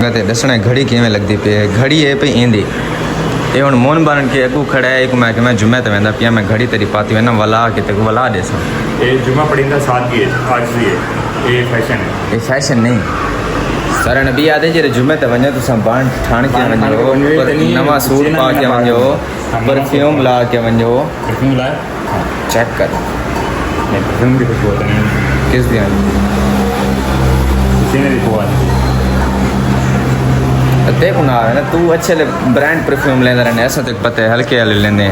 दसना घड़ी किमें लगती पे घड़ी है पे इंदी ये हूँ मोन बारन के अगू खड़ा है एक मैं जुम्मे तो वेंदा पिया मैं घड़ी तेरी पाती वेना वला के तक वला दे सा ये जुम्मा पढ़ींदा सादगी है आज भी है ये फैशन है। ये फैशन नहीं सारा नबी याद है जे जुम्मे तो वञो तो संभान ठाण के वञो नवा सूट पा के वञो परफ्यूम ला के वञो परफ्यूम लाए चेक कर नहीं परफ्यूम की खुशबू होती है किस दिया किसी ने भी खुआ देख ना ना तू अच्छे ब्रांड परफ्यूम लेंदा रहने ऐसा तो पता है हल्के वाले लेंदे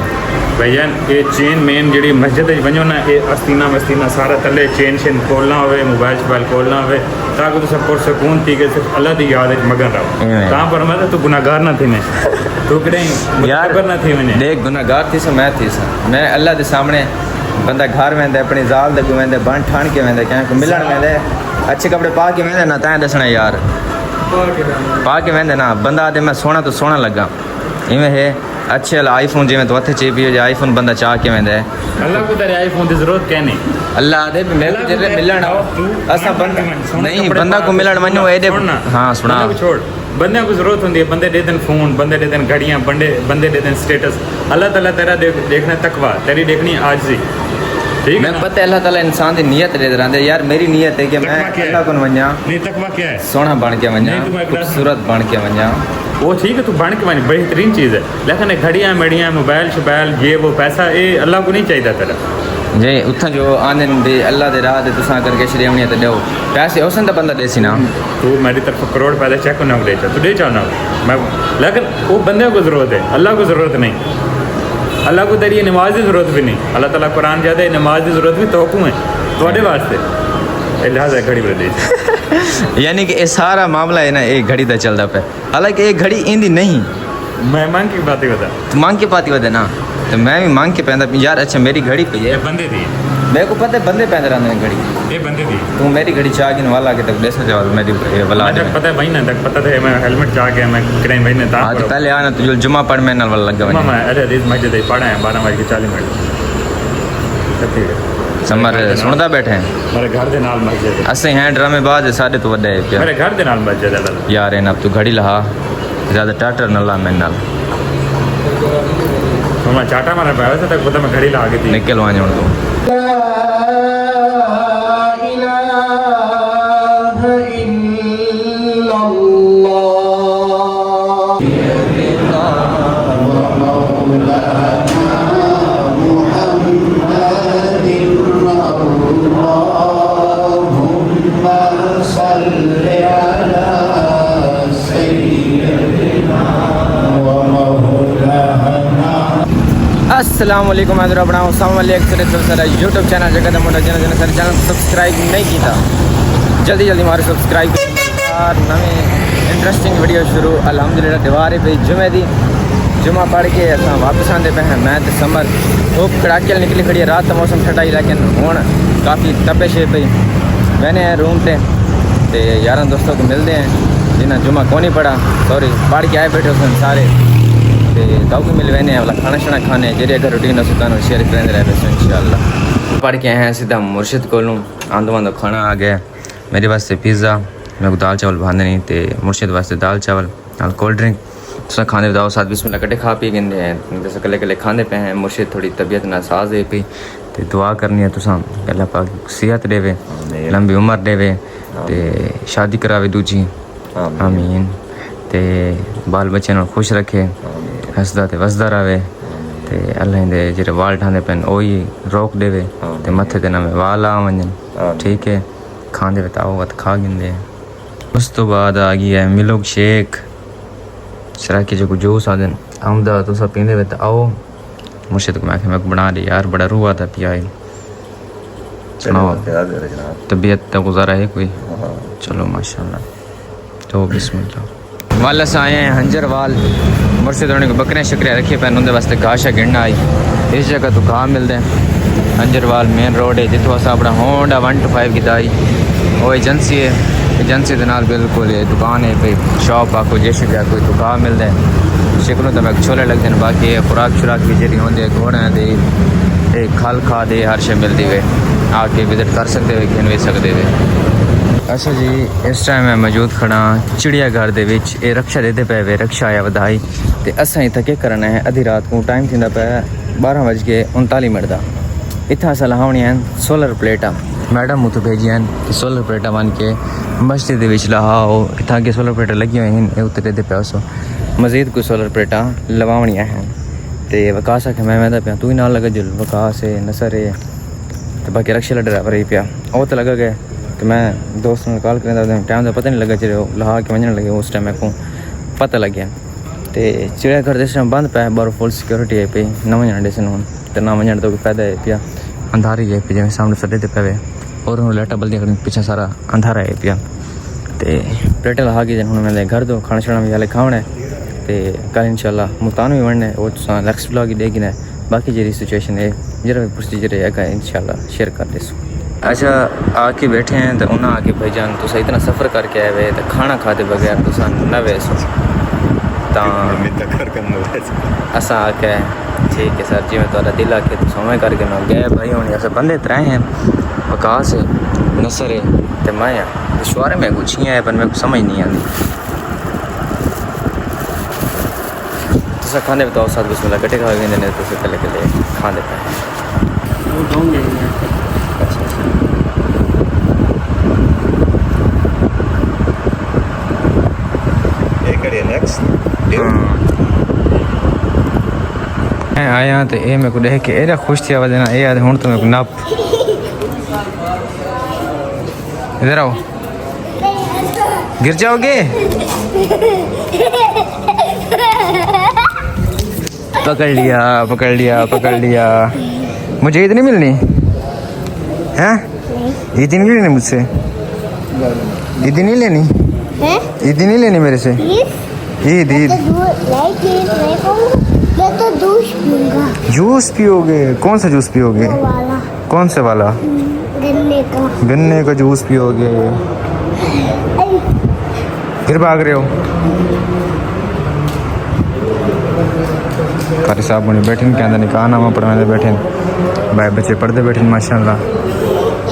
भैया ये चेन मेन जी मस्जिद वजो ना ये अस्तीना मस्तीना सारा थले चेन शेन खोलना हो मोबाइल शोबाइल खोलना हो ताकि तुम पुरसकून थी कि सिर्फ अल्लाह की याद मगन रहो कहाँ पर मैं तू गुनाहगार ना थी मैं तू कहीं यार ना थी मैंने देख गुनाहगार थी मैं थी मैं अल्लाह के सामने बंदा घर वेंदा अपनी जाल दे वेंदा बन ठाण के वेंदा क्या मिलन वेंदा अच्छे कपड़े पा के वेंदा ना तां दसना यार पा के वेंदे ना बंदा आदे मैं सोना तो सोना लगा इवें है अच्छे वाला आईफोन जिमें तो हथे ची पियो आईफोन बंदा चाह के वेंदे अल्लाह को तेरे आईफोन की जरूरत क्या नहीं अल्लाह आदे मेरे जरे मिलन आओ असा बंदा नहीं बंदा को मिलन मन्नो एदे हां सुना छोड़ बंदे को जरूरत होती है बंदे दे देन फोन बंदे दे देन घड़ियां बंदे दे देन स्टेटस अल्लाह ताला तेरा देखना तकवा तेरी देखनी आजी ठीक मैं पता है अल्लाह ताला इंसान की नीयत दे रहा यार मेरी नीयत है कि मैं अल्लाह को वन्या नहीं तकवा क्या है सोना बन के वन्या खूबसूरत बन के वन्या वो ठीक है तू बन के वन्या बेहतरीन चीज़ है लेकिन घड़ियां मेड़ियां मोबाइल शोबाइल ये वो पैसा ये अल्लाह को नहीं चाहिए तेरा जे उतना जो आने भी अल्लाह दे राह तुसा करके श्रेवणी तो दो पैसे उसन तो बंदा देसी ना तू मेरी तरफ करोड़ पैसे चेक ना दे तू दे चाहना मैं लेकिन वो बंदे को ज़रूरत है अल्लाह को ज़रूरत नहीं अल्लाह को तेरी नमाज की ज़रूरत भी नहीं अल्लाह ताला कुरान कहता है नमाज की ज़रूरत भी तो हुक्म है थोड़े वास्ते लिहाजा घड़ी बदली यानी कि ये सारा मामला है ना एक घड़ी का चलता पे हालांकि एक घड़ी इंदी नहीं मैं मांग की बात ही बता तू मांग के पाती बता ना तो मैं भी मांग के पहनता यार अच्छा मेरी घड़ी पे है बंदे थी मेरे को पता है बंदे पहन रहे हैं घड़ी ये बंदे थी तू मेरी घड़ी चाह के वाला के तक देसा जवाब मेरी वाला तक पता है भाई ना तक पता था मैं हेलमेट चाह के मैं करें भाई ने था आज पहले आना तुझे जुम्मा पढ़ में नल वाला लगा मैं अरे हदीस मस्जिद है पढ़ा है 12:40 ठीक है समर सुनदा बैठे हैं मेरे घर दे नाल मस्जिद है असे हैं ड्रामेबाज साडे तो वड्डे है मेरे घर दे नाल मस्जिद है यार इन अब तू घड़ी लहा ज़्यादा टाटर न ला मेरे नाल तो मैं चाटा मारा पाया था तक पता मैं घड़ी ला के थी निकल वहाँ जाऊँ तू अस्सलाम वालेकुम मैं अपना सर यूट्यूब चैनल जगह मोटा चैनल सर चैनल सब्सक्राइब नहीं किया जल्दी हमारे सब्सक्राइब और नवी इंटरेस्टिंग वीडियो शुरू अल्हम्दुलिल्लाह दीवार पे जुमे दी जुमा पढ़ के अस वापस आते पे हैं मैं तो समर धूप कड़ाके निकली खड़ी है रात का मौसम ठंडा ही लेकिन हूँ काफ़ी तपिश है पई बहने हैं रूम पे यार दोस्तों को मिलते हैं जिन्हें जुमा को नहीं पढ़ा सॉरी पढ़ के आए बैठे सन सारे तो मिल वेने वाला खाना शाना खाने जेरे अगर रूटीन सुन शेयर करेंगे रहे बस इंशाल्लाह पढ़ के आए हैं सीधा मुर्शिद को आंदो आंदो खाना आ गया मेरे वास्ते पिज़्ज़ा मेरे को दाल चावल भांदे नहीं तो मुर्शिद वास्ते दाल चावल नाल कोल्ड ड्रिंक तुम खाने बताओ साथ बिस्मिल्लाह कट्ठे खा पी गए हैं जैसे कले कले खाने पे हैं मुर्शिद थोड़ी तबीयत नासाज है पी तो दुआ करनी है तुसा अल्लाह पाक सेहत देवे लंबी उम्र देवे तो शादी करावे दूजी आमीन ते बाल बच्चे खुश रखे हसदा ते वसदा रहे ते अल्लाह दे जेरे वाल ठांदे पेन ओही रोक देवे ते मथे ते नवे वाल आ वञन ठीक है खांदे वे ताओ वत खा गिंदे उस तो बाद आ गई है मिल्क शेक सराके जो जूस आदन आमदा तो सब पींदे वे तो आओ मुर्शिद को मैं बना दे यार बड़ा रूह था पिया है सुनाओ तबीयत तो गुजारा है कोई चलो माशाल्लाह तो बिस्मिल्लाह वाल अस आए हैं हंजरवाल मुर्शिद होने को बकरियाँ शक्रियाँ रखी पैन उनके वास्ते घाशा गिरना आई इस जगह तो घाह मिलते हैं हंजरवाल मेन रोड है जितों अस अपना होंडा 125 की दाई वो एजेंसी है एजेंसी के नाल बिल्कुल ये दुकान है भाई शॉप आको जैसे भी कोई तो घाह मिलते हैं शिकनों तो मैं छोले लगते हैं बाकी खुराक शुराक भी जी होंगे घोड़े दे खल खा दे हर शे मिलती हुए आके विजिट कर सकते हुए खेन भी सकते हुए अच्छा जी इस टाइम मैं मौजूद खड़ा चिड़ियाघर दे विच ये रक्षा देते पे वे रक्षा आया वधाई ते असां इत्थै केह् करना है अद्धी रात को टाइम थींदा पे 12:39 दा इत्थै असां लहावणियां आहिनि सोलर प्लेटां मैडम मुझे भेजियां आहिनि कि सोलर प्लेटां बन के मस्जिद दे विच लहाओ इत्थै अग्गें सोलर प्लेटां लगी हुई आहिनि एह् उत्ते देते पे सो मजीद कोई सोलर प्लेटां लवावणियां आहिनि ते वकास आखे मैं वेंदा पिया तू ही नाल लगा जुल वकास है नसर है ते बाकी रक्षा दा ड्राइवर ही पिया ओह् ते लगा गए तो मैं दोस्त ने कॉल करें टाइम का पता नहीं लगा जो लहा के वजन लगे उस टाइम मेरे को पता लग गया तो चिड़ियाघर इस टाइम बंद पे बाहर फुल सिक्योरिटी आई पी न वजन डिसन हूँ तो ना वजन तो कोई फायदा है पिया अंधारी है पी जिमें सामने सटे पे और हूँ लाइटा बल्दी पीछे सारा अंधारा है पिया तो प्लेटें लहा के हूँ मैंने घर दो खाना शाना भी हाले खावना है तो कल इंशाल्लाह मुल्तान भी बनना है वो नेक्स्ट ब्लॉग ही देगी ना बाकी जी सिचुएशन है जरा भी प्रोसीजर है इंशाल्लाह शेयर कर देसो। अच्छा आके बैठे हैं तो उन्हें आके भाईजान तुस इतना सफ़र करके आए हुए तो खाना खाते बगैर तुस न वैसो तो असा आके ठीक है सर जी मैं थोड़ा दिल आके तो समय करके मैं गए भाई होने ऐसे बंदे त्राए हैं वकास है नसर है तो मैं दुशवारे में कुछ ही है पर मेरे को समझ नहीं आती तुस खाने बताओ साथ बिस्मिल्लाह कटे खा गए तो कले कले खाने पे आया तो ये मेरे को देख के एरा खुश थी वजह ना ये हूँ तो मेरे को नप इधर आओ गिर जाओगे पकड़ लिया पकड़ लिया पकड़ लिया मुझे ईद नहीं मिलनी है ईद नहीं लेनी मुझसे ईद नहीं लेनी ईद नहीं लेनी मेरे से ईद ईद मैं तो जूस पीऊंगा। जूस पियोगे कौन सा जूस पियोगे वाला कौन से वाला गन्ने का जूस पियोगे फिर भाग रहे हो कारी साहब मुझे बैठे के अंदर निकाह नामा पढ़ने बैठे भाई बच्चे पढ़ते बैठे माशाल्लाह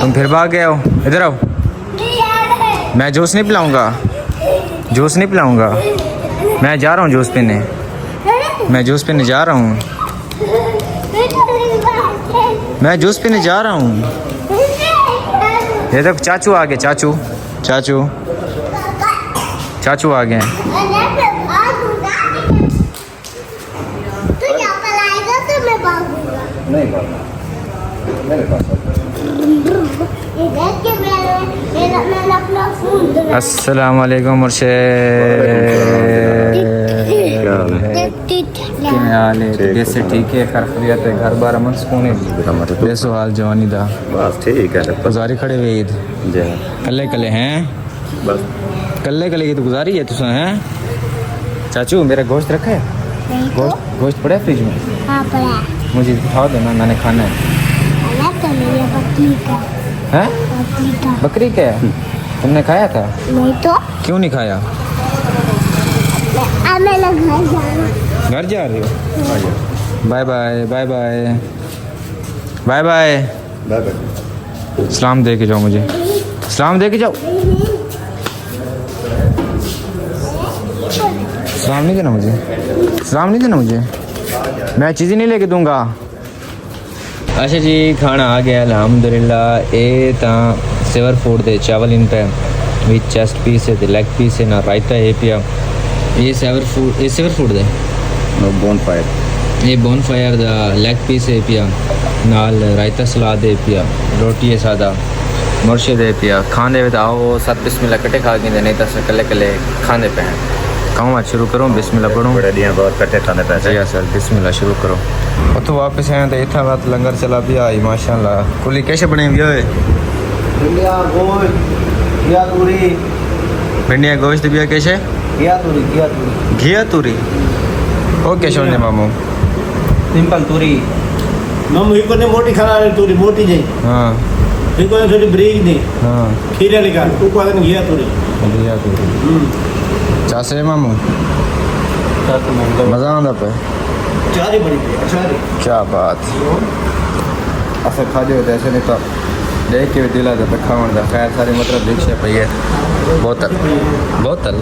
तुम फिर भाग गए हो इधर आओ मैं जूस नहीं पिलाऊंगा जूस नहीं पिलाऊंगा मैं जा रहा हूँ जूस पीने मैं जूस पीने जा रहा हूँ मैं जूस पीने जा रहा हूँ ये तो चाचू आ गए चाचू चाचू चाचू आ गए अस्सलाम वालेकुम जैसे ठीक है खैरियत है घर बार अमन सुकून है जैसो हाल जवानी दा बस ठीक है गुजारी खड़े हुए ईद कल्ले कल्ले हैं बस कल्ले कल्ले ईद गुजारी है तुसा हैं चाचू मेरा गोश्त रखा है गोश्त पड़ा है फ्रिज में हाँ पड़ा मुझे दिखा दो ना मैंने खाना है बकरी का हैं बकरी का है तुमने खाया था नहीं तो क्यों नहीं खाया मैं घर जाना घर जा रही हो bye bye bye bye bye bye सलाम दे के जाओ मुझे सलाम दे के जाओ सलाम नहीं देना मुझे सलाम नहीं देना मुझे मैं चीज़ें नहीं लेके दूंगा अच्छा जी खाना आ गया अल्हम्दुलिल्लाह ये ता सेवर फूड दे चावल इन पे विच चेस्ट पीस है लेग पीस है ना रायता है पिया ये सेवर फूड दे बोन फायर ये बोन फायर दा लेग पीस है पिया नाल रायता सलाद है पिया रोटी है सादा मुर्शिद है पिया खाने में आओ साथ बिस्मिल्लाह कटे खा के नहीं तो कले कले खाने पे हैं कहूँ आज शुरू करूँ बिस्मिल्लाह पढ़ूँ बड़े दिया बहुत कट्टे खाने पे जी सर बिस्मिल्लाह शुरू करो उतो वापस आए तो इतना बात लंगर चला पिया आई माशाल्लाह कुली कैसे बने हुए भिंडिया गोश्त पिया कैसे घिया तूरी ओके शोने मामू सिंपल तुरी मम हिकोने मोटी खरा तुरी मोटी जई हाँ हिकोने थोड़ी ब्रीज दी हाँ खीरे लिखा तू को आदन घिया तुरी घिया तूरी चासे मामू मज़ा आंदा पे चारी बड़ी चारी क्या बात ऐसे खा जो ऐसे नहीं तो देख के भी दिल आता था खावन का। खैर सारी मतलब रिक्शे पे ही है बोतल बोतल